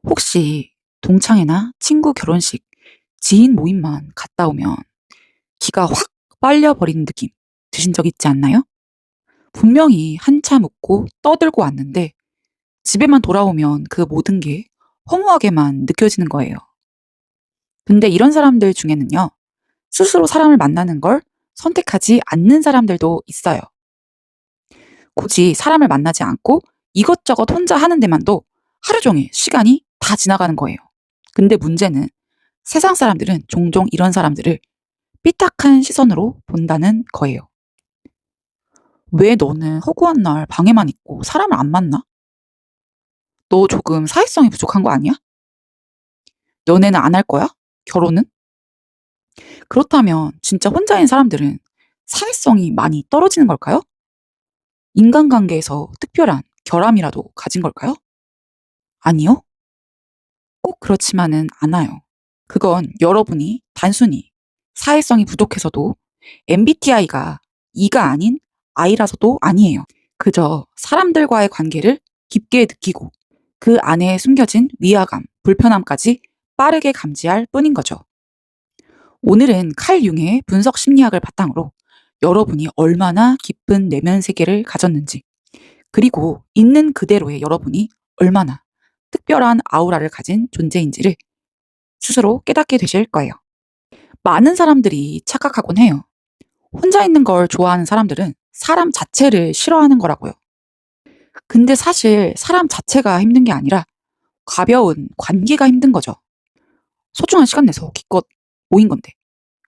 혹시 동창회나 친구 결혼식, 지인 모임만 갔다 오면 기가 확 빨려버리는 느낌 드신 적 있지 않나요? 분명히 한참 웃고 떠들고 왔는데 집에만 돌아오면 그 모든 게 허무하게만 느껴지는 거예요. 근데 이런 사람들 중에는요, 스스로 사람을 만나는 걸 선택하지 않는 사람들도 있어요. 굳이 사람을 만나지 않고 이것저것 혼자 하는 데만도 하루 종일 시간이 다 지나가는 거예요. 근데 문제는 세상 사람들은 종종 이런 사람들을 삐딱한 시선으로 본다는 거예요. 왜 너는 허구한 날 방에만 있고 사람을 안 만나? 너 조금 사회성이 부족한 거 아니야? 연애는 안 할 거야? 결혼은? 그렇다면 진짜 혼자인 사람들은 사회성이 많이 떨어지는 걸까요? 인간관계에서 특별한 결함이라도 가진 걸까요? 아니요. 꼭 그렇지만은 않아요. 그건 여러분이 단순히 사회성이 부족해서도 MBTI가 E가 아닌 I라서도 아니에요. 그저 사람들과의 관계를 깊게 느끼고 그 안에 숨겨진 위화감, 불편함까지 빠르게 감지할 뿐인 거죠. 오늘은 칼 융의 분석 심리학을 바탕으로 여러분이 얼마나 깊은 내면 세계를 가졌는지, 그리고 있는 그대로의 여러분이 얼마나 특별한 아우라를 가진 존재인지를 스스로 깨닫게 되실 거예요. 많은 사람들이 착각하곤 해요. 혼자 있는 걸 좋아하는 사람들은 사람 자체를 싫어하는 거라고요. 근데 사실 사람 자체가 힘든 게 아니라 가벼운 관계가 힘든 거죠. 소중한 시간 내서 기껏 모인 건데.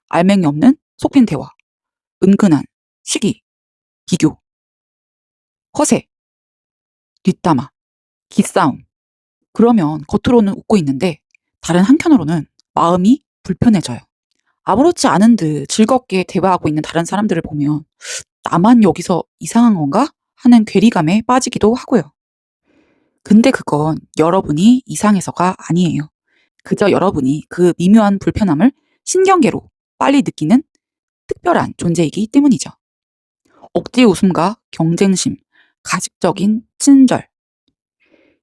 알맹이 없는 속빈 대화, 은근한 시기, 비교, 허세, 뒷담화, 기싸움. 그러면 겉으로는 웃고 있는데 다른 한켠으로는 마음이 불편해져요. 아무렇지 않은 듯 즐겁게 대화하고 있는 다른 사람들을 보면 나만 여기서 이상한 건가? 하는 괴리감에 빠지기도 하고요. 근데 그건 여러분이 이상해서가 아니에요. 그저 여러분이 그 미묘한 불편함을 신경계로 빨리 느끼는 특별한 존재이기 때문이죠. 억지 웃음과 경쟁심, 가식적인 친절.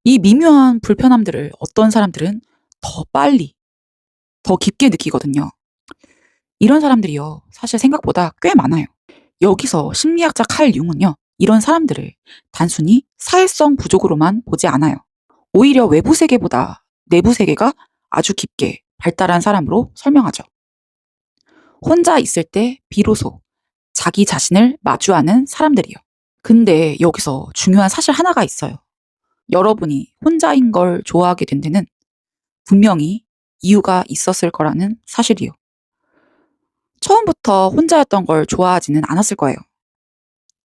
이 미묘한 불편함들을 어떤 사람들은 더 빨리, 더 깊게 느끼거든요. 이런 사람들이요, 사실 생각보다 꽤 많아요. 여기서 심리학자 칼 융은요, 이런 사람들을 단순히 사회성 부족으로만 보지 않아요. 오히려 외부 세계보다 내부 세계가 아주 깊게 발달한 사람으로 설명하죠. 혼자 있을 때 비로소 자기 자신을 마주하는 사람들이요. 근데 여기서 중요한 사실 하나가 있어요. 여러분이 혼자인 걸 좋아하게 된 데는 분명히 이유가 있었을 거라는 사실이요. 처음부터 혼자였던 걸 좋아하지는 않았을 거예요.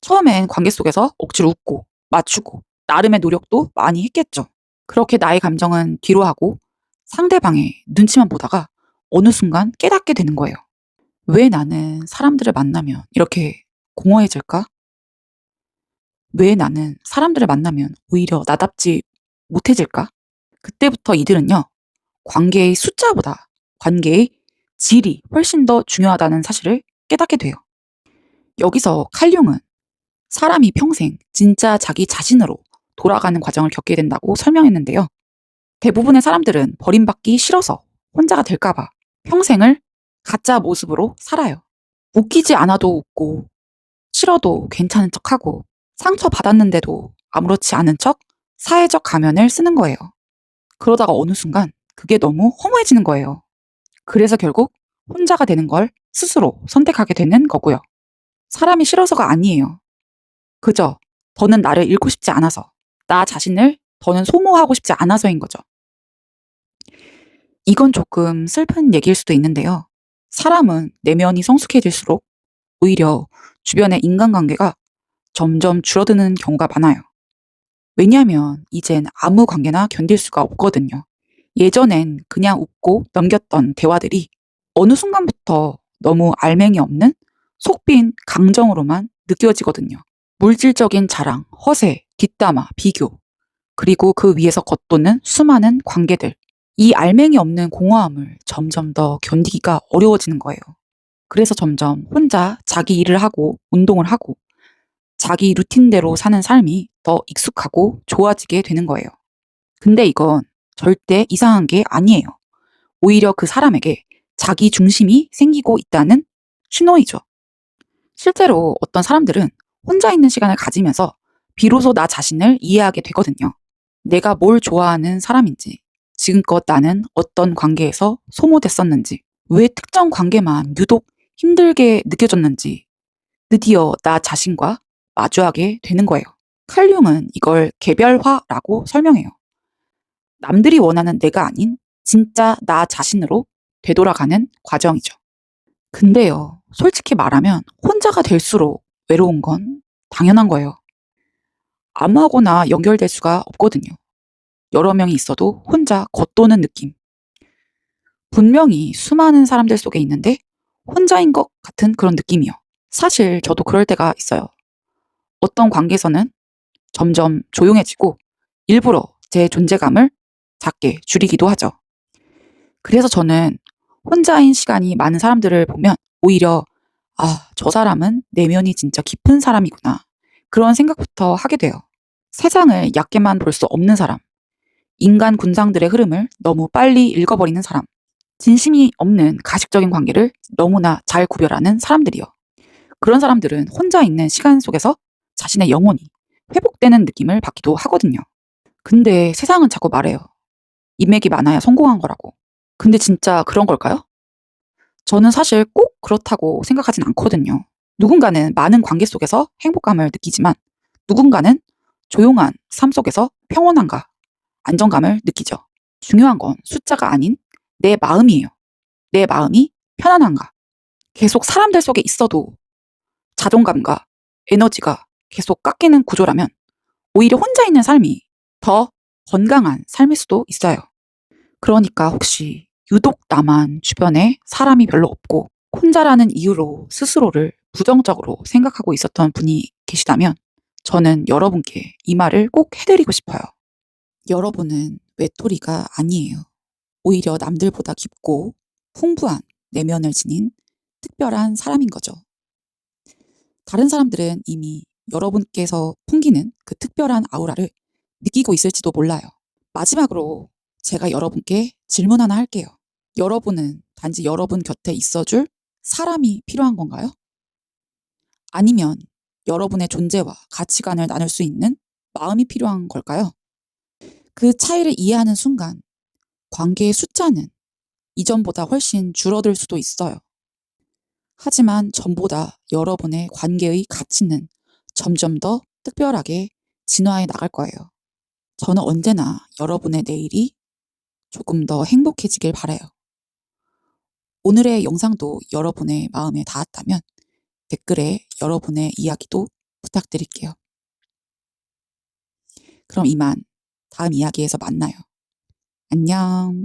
처음엔 관계 속에서 억지로 웃고 맞추고 나름의 노력도 많이 했겠죠. 그렇게 나의 감정은 뒤로 하고 상대방의 눈치만 보다가 어느 순간 깨닫게 되는 거예요. 왜 나는 사람들을 만나면 이렇게 공허해질까? 왜 나는 사람들을 만나면 오히려 나답지 못해질까? 그때부터 이들은요, 관계의 숫자보다 관계의 질이 훨씬 더 중요하다는 사실을 깨닫게 돼요. 여기서 칼융은 사람이 평생 진짜 자기 자신으로 돌아가는 과정을 겪게 된다고 설명했는데요. 대부분의 사람들은 버림받기 싫어서 혼자가 될까봐 평생을 가짜 모습으로 살아요. 웃기지 않아도 웃고, 싫어도 괜찮은 척하고, 상처받았는데도 아무렇지 않은 척 사회적 가면을 쓰는 거예요. 그러다가 어느 순간 그게 너무 허무해지는 거예요. 그래서 결국 혼자가 되는 걸 스스로 선택하게 되는 거고요. 사람이 싫어서가 아니에요. 그저 더는 나를 잃고 싶지 않아서, 나 자신을 더는 소모하고 싶지 않아서인 거죠. 이건 조금 슬픈 얘기일 수도 있는데요. 사람은 내면이 성숙해질수록 오히려 주변의 인간관계가 점점 줄어드는 경우가 많아요. 왜냐하면 이젠 아무 관계나 견딜 수가 없거든요. 예전엔 그냥 웃고 넘겼던 대화들이 어느 순간부터 너무 알맹이 없는 속빈 강정으로만 느껴지거든요. 물질적인 자랑, 허세, 뒷담화, 비교, 그리고 그 위에서 겉도는 수많은 관계들. 이 알맹이 없는 공허함을 점점 더 견디기가 어려워지는 거예요. 그래서 점점 혼자 자기 일을 하고 운동을 하고 자기 루틴대로 사는 삶이 더 익숙하고 좋아지게 되는 거예요. 근데 이건 절대 이상한 게 아니에요. 오히려 그 사람에게 자기 중심이 생기고 있다는 신호이죠. 실제로 어떤 사람들은 혼자 있는 시간을 가지면서 비로소 나 자신을 이해하게 되거든요. 내가 뭘 좋아하는 사람인지, 지금껏 나는 어떤 관계에서 소모됐었는지, 왜 특정 관계만 유독 힘들게 느껴졌는지 드디어 나 자신과 마주하게 되는 거예요. 칼 융은 이걸 개별화라고 설명해요. 남들이 원하는 내가 아닌 진짜 나 자신으로 되돌아가는 과정이죠. 근데요, 솔직히 말하면 혼자가 될수록 외로운 건 당연한 거예요. 아무하고나 연결될 수가 없거든요. 여러 명이 있어도 혼자 겉도는 느낌. 분명히 수많은 사람들 속에 있는데 혼자인 것 같은 그런 느낌이요. 사실 저도 그럴 때가 있어요. 어떤 관계에서는 점점 조용해지고 일부러 제 존재감을 작게 줄이기도 하죠. 그래서 저는 혼자인 시간이 많은 사람들을 보면 오히려 아, 저 사람은 내면이 진짜 깊은 사람이구나. 그런 생각부터 하게 돼요. 세상을 얕게만 볼 수 없는 사람, 인간 군상들의 흐름을 너무 빨리 읽어버리는 사람, 진심이 없는 가식적인 관계를 너무나 잘 구별하는 사람들이요. 그런 사람들은 혼자 있는 시간 속에서 자신의 영혼이 회복되는 느낌을 받기도 하거든요. 근데 세상은 자꾸 말해요. 인맥이 많아야 성공한 거라고. 근데 진짜 그런 걸까요? 저는 사실 꼭 그렇다고 생각하진 않거든요. 누군가는 많은 관계 속에서 행복감을 느끼지만 누군가는 조용한 삶 속에서 평온함과 안정감을 느끼죠. 중요한 건 숫자가 아닌 내 마음이에요. 내 마음이 편안한가. 계속 사람들 속에 있어도 자존감과 에너지가 계속 깎이는 구조라면 오히려 혼자 있는 삶이 더 건강한 삶일 수도 있어요. 그러니까 혹시 유독 나만 주변에 사람이 별로 없고 혼자라는 이유로 스스로를 부정적으로 생각하고 있었던 분이 계시다면 저는 여러분께 이 말을 꼭 해드리고 싶어요. 여러분은 외톨이가 아니에요. 오히려 남들보다 깊고 풍부한 내면을 지닌 특별한 사람인 거죠. 다른 사람들은 이미 여러분께서 풍기는 그 특별한 아우라를 느끼고 있을지도 몰라요. 마지막으로 제가 여러분께 질문 하나 할게요. 여러분은 단지 여러분 곁에 있어줄 사람이 필요한 건가요? 아니면 여러분의 존재와 가치관을 나눌 수 있는 마음이 필요한 걸까요? 그 차이를 이해하는 순간 관계의 숫자는 이전보다 훨씬 줄어들 수도 있어요. 하지만 전보다 여러분의 관계의 가치는 점점 더 특별하게 진화해 나갈 거예요. 저는 언제나 여러분의 내일이 조금 더 행복해지길 바라요. 오늘의 영상도 여러분의 마음에 닿았다면 댓글에 여러분의 이야기도 부탁드릴게요. 그럼 이만 다음 이야기에서 만나요. 안녕.